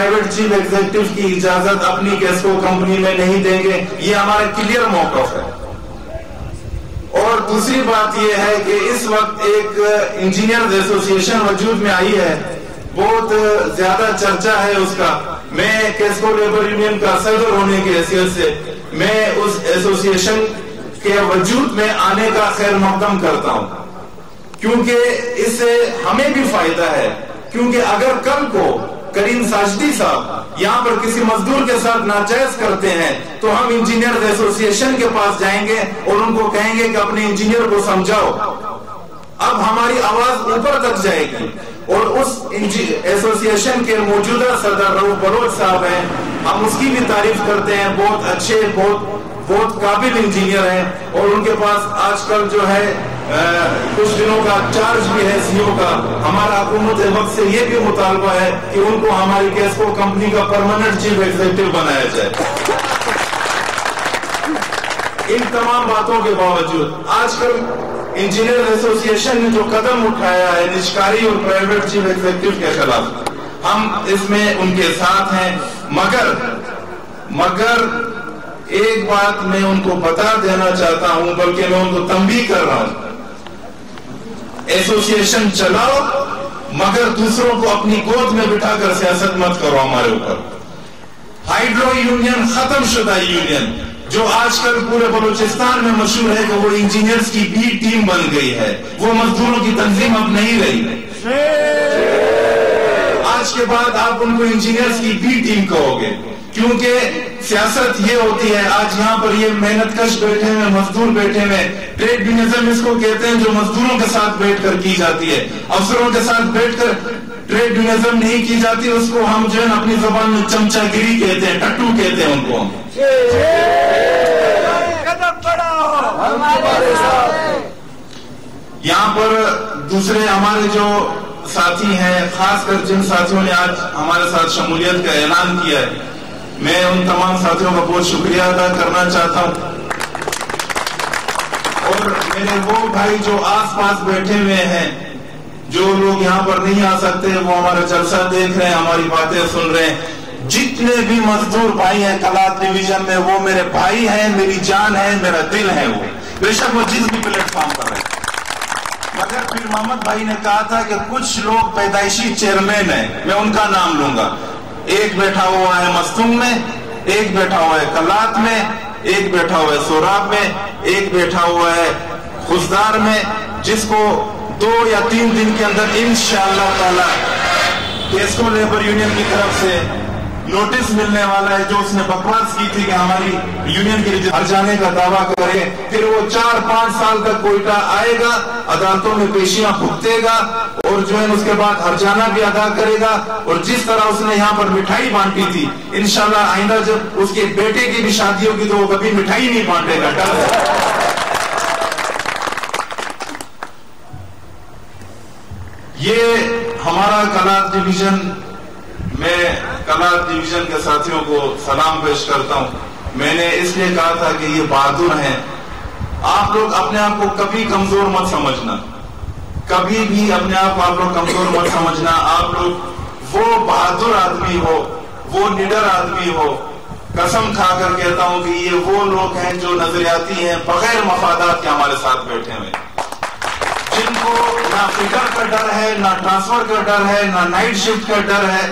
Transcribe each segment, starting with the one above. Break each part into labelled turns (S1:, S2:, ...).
S1: Private chief executive کی اجازت اپنی کیسکو کمپنی میں نہیں دیں گے، یہ ہمارا کلیئر موقف ہے۔ اور دوسری بات یہ ہے کہ اس وقت ایک انجینئرز ایسوسی ایشن وجود میں آئی ہے، بہت زیادہ چرچا ہے اس کا۔ میں کیسکو لیبر یونین کا صدر ہونے کی حیثیت سے میں اس ایسوسی ایشن کے وجود میں آنے کا خیر مقدم کرتا ہوں، کیونکہ اس سے ہمیں بھی فائدہ ہے۔ کیونکہ اگر کل کو کریم ساجدی صاحب یہاں پر کسی مزدور کے ساتھ ناجائز کرتے ہیں تو ہم انجینئرز ایسوسی ایشن کے پاس جائیں گے اور ان کو کہیں گے کہ اپنے انجینئر کو سمجھاؤ۔ اب ہماری آواز اوپر تک جائے گی، اور اس ایسوسی ایشن کے موجودہ صدر رؤف بلوچ صاحب ہیں، ہم اس کی بھی تعریف کرتے ہیں، بہت اچھے بہت قابل انجینئر ہیں، اور ان کے پاس آج کل جو ہے کچھ دنوں کا چارج بھی ہے سی او کا۔ ہمارا حکومت وقت سے یہ بھی مطالبہ ہے کہ ان کو ہماری کیسکو کمپنی کا پرماننٹ چیف ایگزیکٹو بنایا جائے۔ ان تمام باتوں کے باوجود آج کل انجینئر ایسوسی ایشن نے جو قدم اٹھایا ہے نجکاری اور پرائیویٹ چیف ایگزیکٹو کے خلاف، ہم اس میں ان کے ساتھ ہیں، مگر ایک بات میں ان کو بتا دینا چاہتا ہوں، بلکہ میں ان کو تنبیہ کر رہا ہوں، ایسوسی ایشن چلاؤ مگر دوسروں کو اپنی گود میں بٹھا کر سیاست مت کرو ہمارے اوپر۔ ہائیڈرو یونین ختم شدہ یونین جو آج کل پورے بلوچستان میں مشہور ہے کہ وہ انجینئرز کی بی ٹیم بن گئی ہے، وہ مزدوروں کی تنظیم اب نہیں رہی۔ آج کے بعد آپ ان کو انجینئرز کی بی ٹیم کہو گے، کیونکہ سیاست یہ ہوتی ہے۔ آج یہاں پر یہ محنت کش بیٹھے ہیں، مزدور بیٹھے ہیں، ٹریڈ یونینزم اس کو کہتے ہیں جو مزدوروں کے ساتھ بیٹھ کر کی جاتی ہے، افسروں کے ساتھ بیٹھ کر ٹریڈ یونینزم نہیں کی جاتی، اس کو ہم جو ہے اپنی زبان میں چمچا گیری کہتے ہیں، ٹٹو کہتے ہیں ان کو ہم۔ یہاں پر دوسرے ہمارے جو ساتھی ہیں، خاص کر جن ساتھیوں نے آج ہمارے ساتھ شمولیت کا اعلان کیا ہے، میں ان تمام ساتھیوں کا بہت شکریہ ادا کرنا چاہتا ہوں۔ اور میرے وہ بھائی جو آس پاس بیٹھے ہوئے ہیں، جو لوگ یہاں پر نہیں آ سکتے، وہ ہمارا جلسہ دیکھ رہے ہیں، ہماری باتیں سن رہے ہیں، جتنے بھی مزدور بھائی ہیں کلات ڈویژن میں، وہ میرے بھائی ہیں، میری جان ہے، میرا دل ہے، وہ بے شک وہ جس بھی پلیٹ فارم پر رہے۔ مگر پھر محمد بھائی نے کہا تھا کہ کچھ لوگ پیدائشی چیئرمین ہیں، میں ان کا نام لوں گا۔ ایک بیٹھا ہوا ہے مستونگ میں، ایک بیٹھا ہوا ہے کلات میں، ایک بیٹھا ہوا ہے سوراب میں، ایک بیٹھا ہوا ہے خزدار میں، جس کو 2 یا 3 دن کے اندر انشاءاللہ تعالی کیسکو لیبر یونین کی طرف سے نوٹس ملنے والا ہے، جو اس نے بکواس کی تھی کہ ہماری یونین کے لیے ہر جانے کا دعویٰ کرے، پھر وہ 4-5 سال تک کوئٹہ آئے گا، عدالتوں میں پیشیاں بھگتے گا، اور جو ہے اس کے بعد ہر جانا بھی ادا کرے گا، اور جس طرح اس نے یہاں پر مٹھائی بانٹی تھی، انشاءاللہ آئندہ جب اس کے بیٹے کی بھی شادی ہوگی تو وہ کبھی مٹھائی نہیں بانٹے گا۔ یہ ہمارا کلات ڈویژن، میں کلات ڈویژن کے ساتھیوں کو سلام پیش کرتا ہوں۔ میں نے اس لیے کہا تھا کہ یہ بہادر ہیں۔ آپ لوگ اپنے آپ کو کبھی کمزور مت سمجھنا، کبھی بھی اپنے آپ لوگ کمزور مت سمجھنا۔ آپ لوگ وہ بہادر آدمی ہو، وہ نڈر آدمی ہو، قسم کھا کر کہتا ہوں کہ یہ وہ لوگ ہیں جو نظریاتی ہیں، بغیر مفادات کے ہمارے ساتھ بیٹھے ہوئے، جن کو نہ فکر کا ڈر ہے، نہ ٹرانسفر کا ڈر ہے، نہ نائٹ شفٹ کا ڈر ہے،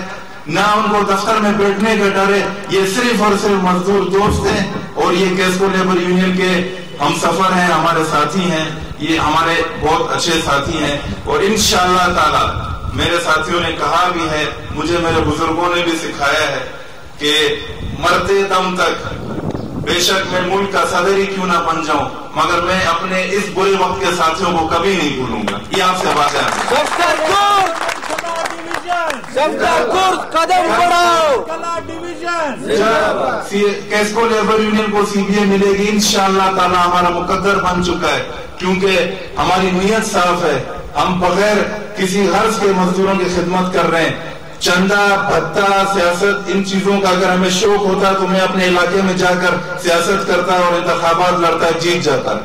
S1: نہ ان کو دفتر میں بیٹھنے کا ڈر ہے۔ یہ صرف اور صرف مزدور دوست ہیں، اور یہ کیسکو لیبر یونین کے ہم سفر ہیں، ہمارے ساتھی ہیں، یہ ہمارے بہت اچھے ساتھی ہیں، اور انشاءاللہ تعالی میرے ساتھیوں نے کہا بھی ہے، مجھے میرے بزرگوں نے بھی سکھایا ہے کہ مرتے دم تک بے شک میں ملک کا صدر ہی کیوں نہ بن جاؤں، مگر میں اپنے اس برے وقت کے ساتھیوں کو کبھی نہیں بھولوں گا۔ یہ آپ سے بات ہے۔ قدم بڑھاؤ، کیسکو لیبر یونین کو سی بی اے ملے گی انشاءاللہ تعالی، ہمارا مقدر بن چکا ہے، کیونکہ ہماری نیت صاف ہے، ہم بغیر کسی غرض کے مزدوروں کی خدمت کر رہے ہیں۔ چندہ، بھتہ، سیاست، ان چیزوں کا اگر ہمیں شوق ہوتا تو میں اپنے علاقے میں جا کر سیاست کرتا اور انتخابات لڑتا، جیت جاتا۔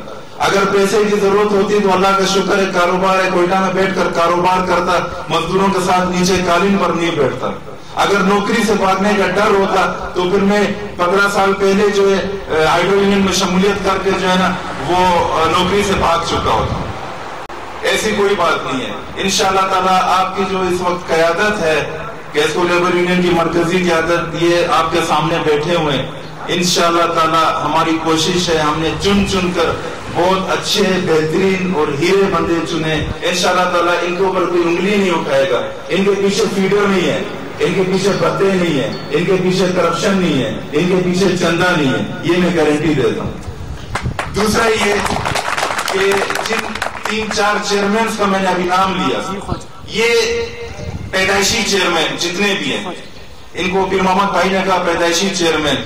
S1: اگر پیسے کی ضرورت ہوتی تو اللہ کا شکر ہے، کاروبار ہے، کوئٹہ میں بیٹھ کر کاروبار کرتا، مزدوروں کے ساتھ نیچے قالین پر نہیں بیٹھتا۔ اگر نوکری سے بھاگنے کا ڈر ہوتا تو پھر میں 15 سال پہلے جو ہے ہائیڈرو یونین میں شمولیت کر کے جو ہے نا وہ نوکری سے بھاگ چکا ہوتا. ایسی کوئی بات نہیں ہے. انشاءاللہ تعالیٰ آپ کی جو اس وقت قیادت ہے کیسکو لیبر یونین کی مرکزی قیادت یہ آپ کے سامنے بیٹھے ہوئے ہیں. انشاءاللہ تعالیٰ ہماری کوشش ہے ہم نے چن کر بہت اچھے بہترین اور ہیرے بندے چنے. انشاءاللہ تعالیٰ ان کے اوپر کوئی انگلی نہیں اٹھائے گا. ان کے پیچھے فیڈر نہیں ہے, ان کے پیچھے بتے نہیں ہے, ان کے پیچھے کرپشن نہیں ہے, ان کے پیچھے چندہ نہیں ہے. یہ میں گارنٹی دیتا ہوں. دوسرا یہ کہ جن 3-4 چیئرمینز کا میں نے ابھی نام لیا یہ پیدائشی چیئرمین جتنے بھی ہیں ان کو پیر محمد بھائی نے کہا پیدائشی چیئرمین.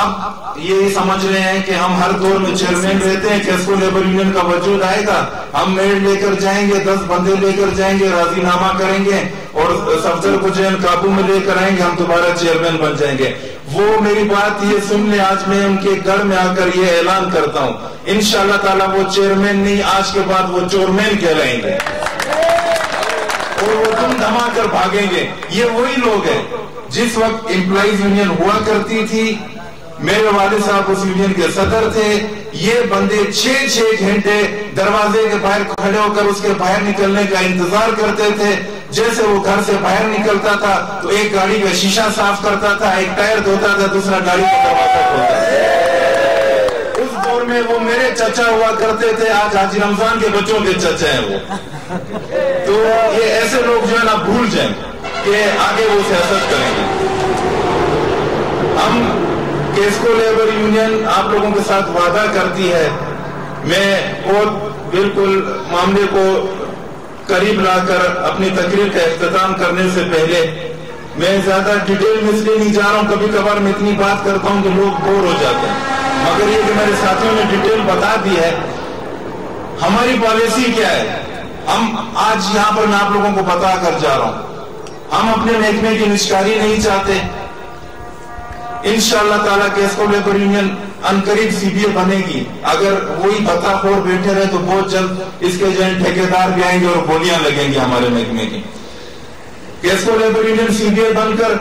S1: اب یہ سمجھ رہے ہیں کہ ہم ہر دور میں چیئرمین رہتے ہیں, کیسکو لیبر یونین کا وجود آئے گا ہم میڈ لے کر جائیں گے, 10 بندے لے کر جائیں گے, راضی نامہ کریں گے اور صفدر کو جو ہے قابو میں لے کر آئیں گے, ہم دوبارہ چیئرمین بن جائیں گے. وہ میری بات یہ سن لیں, آج میں ان کے گھر میں آ کر یہ اعلان کرتا ہوں انشاءاللہ تعالیٰ وہ چیئرمین نہیں, آج کے بعد وہ چورمین کہلائیں گے اور وہ دم دھما کر بھاگیں گے. یہ وہی لوگ ہیں جس وقت امپلائیز یونین ہوا کرتی تھی, میرے والد صاحب اس یونین کے صدر تھے. یہ بندے 6 گھنٹے دروازے کے باہر کھڑے ہو کر اس کے باہر نکلنے کا انتظار کرتے تھے. جیسے وہ گھر سے باہر نکلتا تھا تو ایک گاڑی کا شیشہ صاف کرتا تھا, ایک ٹائر دھوتا تھا, دوسرا گاڑی کا دروازہ کھولتا تھا. اس دور میں وہ میرے چچا ہوا کرتے تھے, آج حاجی رمضان کے بچوں کے چچا ہیں وہ. تو یہ ایسے لوگ جو ہے نا بھول جائیں کہ آگے وہ سیاست کریں گے. ہم کیسکو لیبر یونین آپ لوگوں کے ساتھ وعدہ کرتی ہے, میں بہت بالکل معاملے کو قریب لا کر اپنی تقریر کا اختتام کرنے سے پہلے میں زیادہ ڈیٹیل میں اس لیے نہیں جا رہا ہوں, کبھی کبھار میں اتنی بات کرتا ہوں کہ لوگ بور ہو جاتے ہیں, مگر یہ کہ میرے ساتھیوں نے ڈیٹیل بتا دی ہے. ہماری پالیسی کیا ہے, ہم آج یہاں پر میں آپ لوگوں کو بتا کر جا رہا ہوں, ہم اپنے محکمے کی نشکاری نہیں چاہتے. انشاءاللہ تعالیٰ کیسکو لیبر یونین انقریب سی بی اے بنے گی. اگر وہی بتا خور بیٹھے رہے تو بہت جلد اس کے جو ٹھیکیدار بھی آئیں گے اور گولیاں لگیں گی ہمارے محکمے کی. QESCO labour union C B A بن کر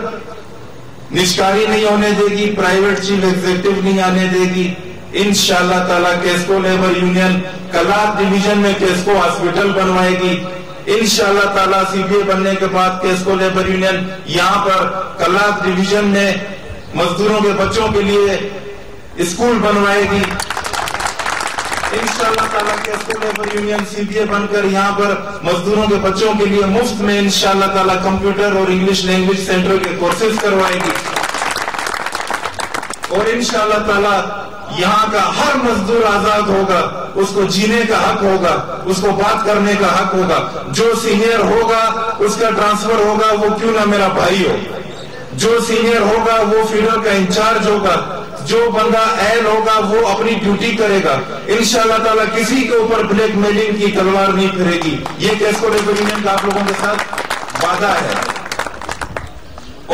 S1: نشکاری نہیں ہونے دے گی, پرائیویٹ چیف ایگزیکٹو نہیں آنے دے گی. انشاءاللہ تعالیٰ QESCO labour union Kalat division میں کیسکو ہاسپٹل بنوائے گی. انشاءاللہ تعالیٰ سی بی اے بننے کے بعد کیسکو لیبر یونین یہاں پر کلات ڈویژن میں مزدوروں کے بچوں کے لیے اسکول بنوائے گی. انشاءاللہ تعالیٰ QESCO labour union C B A بن کر یہاں پر مزدوروں کے بچوں کے لیے مفت میں انشاءاللہ تعالیٰ کمپیوٹر اور انگلش لینگویج سینٹر کے کورسز کروائے گی. اور انشاءاللہ تعالیٰ یہاں کا ہر مزدور آزاد ہوگا, اس کو جینے کا حق ہوگا, اس کو بات کرنے کا حق ہوگا. جو سینئر ہوگا اس کا ٹرانسفر ہوگا, وہ کیوں نہ میرا بھائی ہو. جو سینئر ہوگا وہ فیڈر کا انچارج ہوگا, جو بندہ اہل ہوگا وہ اپنی ڈیوٹی کرے گا. انشاءاللہ تعالیٰ کسی کے اوپر بلیک میلنگ کی تلوار نہیں پھرے گی. یہ کیسکو لیبر یونین کا آپ لوگوں کے ساتھ وعدہ ہے.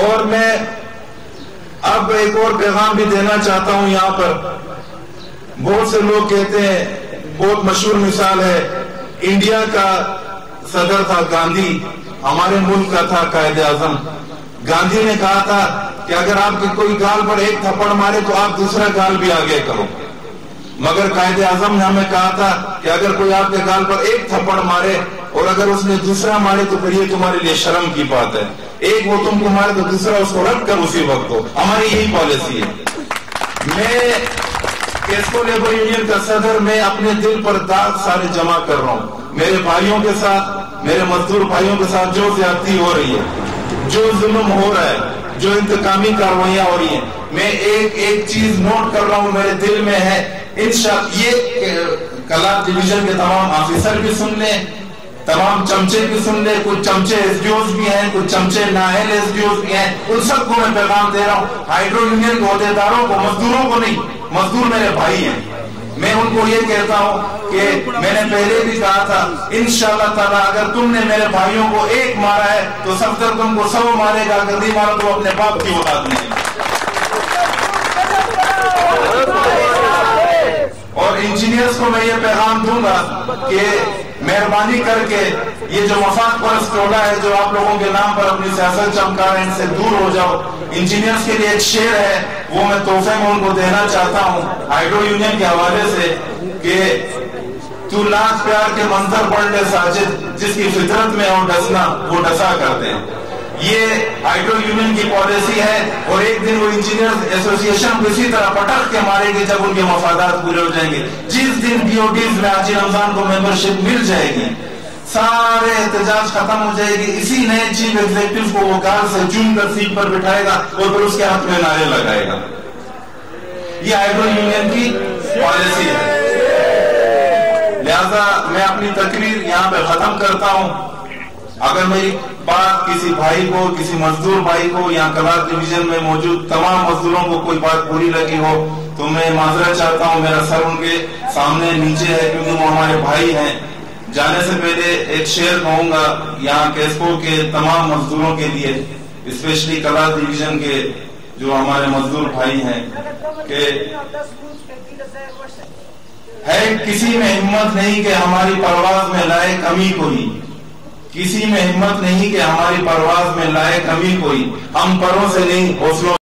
S1: اور میں اب ایک اور پیغام بھی دینا چاہتا ہوں یہاں پر. بہت سے لوگ کہتے ہیں, بہت مشہور مثال ہے, انڈیا کا صدر تھا گاندھی, ہمارے ملک کا تھا قائد اعظم. گاندھی نے کہا تھا کہ اگر آپ کے کوئی گال پر ایک تھپڑ مارے تو آپ دوسرا گال بھی آگے کرو. مگر قائد اعظم نے ہمیں کہا تھا کہ اگر کوئی آپ کے گال پر ایک تھپڑ مارے اور اگر اس نے دوسرا مارے تو پھر یہ تمہارے لیے شرم کی بات ہے. ایک وہ تم کو مارے تو دوسرا اس کو رکھ کر اسی وقت ہو. ہماری یہی پالیسی ہے. میں کیسکو لیبر یونین کا صدر, میں اپنے دل پر داغ سارے جمع کر رہا ہوں. میرے بھائیوں کے ساتھ, میرے مزدور بھائیوں کے ساتھ جو زیادتی ہو رہی ہے, جو ظلم ہو رہا ہے, جو انتقامی کاروائیاں ہو رہی ہیں, میں ایک چیز نوٹ کر رہا ہوں, میرے دل میں ہے. انشاءاللہ یہ کلات ڈویژن کے تمام آفیسر بھی سن لیں, تمام چمچے بھی سن لیں. کچھ چمچے ایس ڈی اوز بھی ہیں, کچھ چمچے نااہل ایس ڈی اوز بھی ہیں. ان سب کو میں پیغام دے رہا ہوں, ہائیڈرو یونین کے عہدیداروں کو, مزدوروں کو نہیں. مزدور میرے بھائی ہیں. میں ان کو یہ کہتا ہوں کہ میں نے پہلے بھی کہا تھا, انشاءاللہ تعالیٰ اگر تم نے میرے بھائیوں کو ایک مارا ہے تو صفدر تم کو 100 مارے گا. اگر نہیں مارا تو اپنے باپ کی اولاد نہیں. اور انجینئرز کو میں یہ پیغام دوں گا کہ مہربانی کر کے یہ جو مفاد پرست ٹولہ ہے جو آپ لوگوں کے نام پر اپنی سیاست چمکا رہے ہیں، ان سے دور ہو جاؤ۔ انجینئرز کے لیے ایک شعر ہے، وہ میں تحفے میں ان کو دینا چاہتا ہوں ہائیڈرو یونین کے حوالے سے، کہ تو لاکھ پیار کے منتر پڑھ لے ساجد، جس کی فطرت میں ہو ڈسنا وہ ڈسا کرتے ہیں۔ یہ ہائیڈرو یونین کی پالیسی ہے، اور ایک دن وہ انجینئرز ایسوسی ایشن کو اسی طرح پٹخ کے مارے گی جب ان کے مفادات پورے ہو جائیں گے۔ جس دن ڈی او ٹیز میں حاجی رمضان کو ممبرشپ مل جائے گی، سارے احتجاج ختم ہو جائے گی، اسی نئے چیف ایگزیکٹو کو وہ کار سے چون کر سیٹ پر بٹھائے گا اور پھر اس کے ہاتھ میں نعرے لگائے گا۔ یہ ہائیڈرو یونین کی پالیسی ہے۔ لہذا میں اپنی تقریر یہاں پہ ختم کرتا ہوں۔ اگر میری بات کسی بھائی کو، کسی مزدور بھائی کو یہاں کلار ڈویژن میں موجود تمام مزدوروں کو کوئی بات بری لگی ہو تو میں معذرت چاہتا ہوں، میرا سر ان کے سامنے نیچے ہے کیونکہ وہ ہمارے بھائی ہیں۔ جانے سے پہلے ایک شعر کہوں گا یہاں کیسکو کے تمام مزدوروں کے لیے، اسپیشلی کلار ڈویژن کے جو ہمارے مزدور بھائی ہیں، کہ ہے کسی میں ہمت نہیں کہ ہماری پرواز میں لائے کمی کوئی، کسی میں ہمت نہیں کہ ہماری پرواز میں لائے کمی کوئی، ہم پروں سے نہیں حوصلوں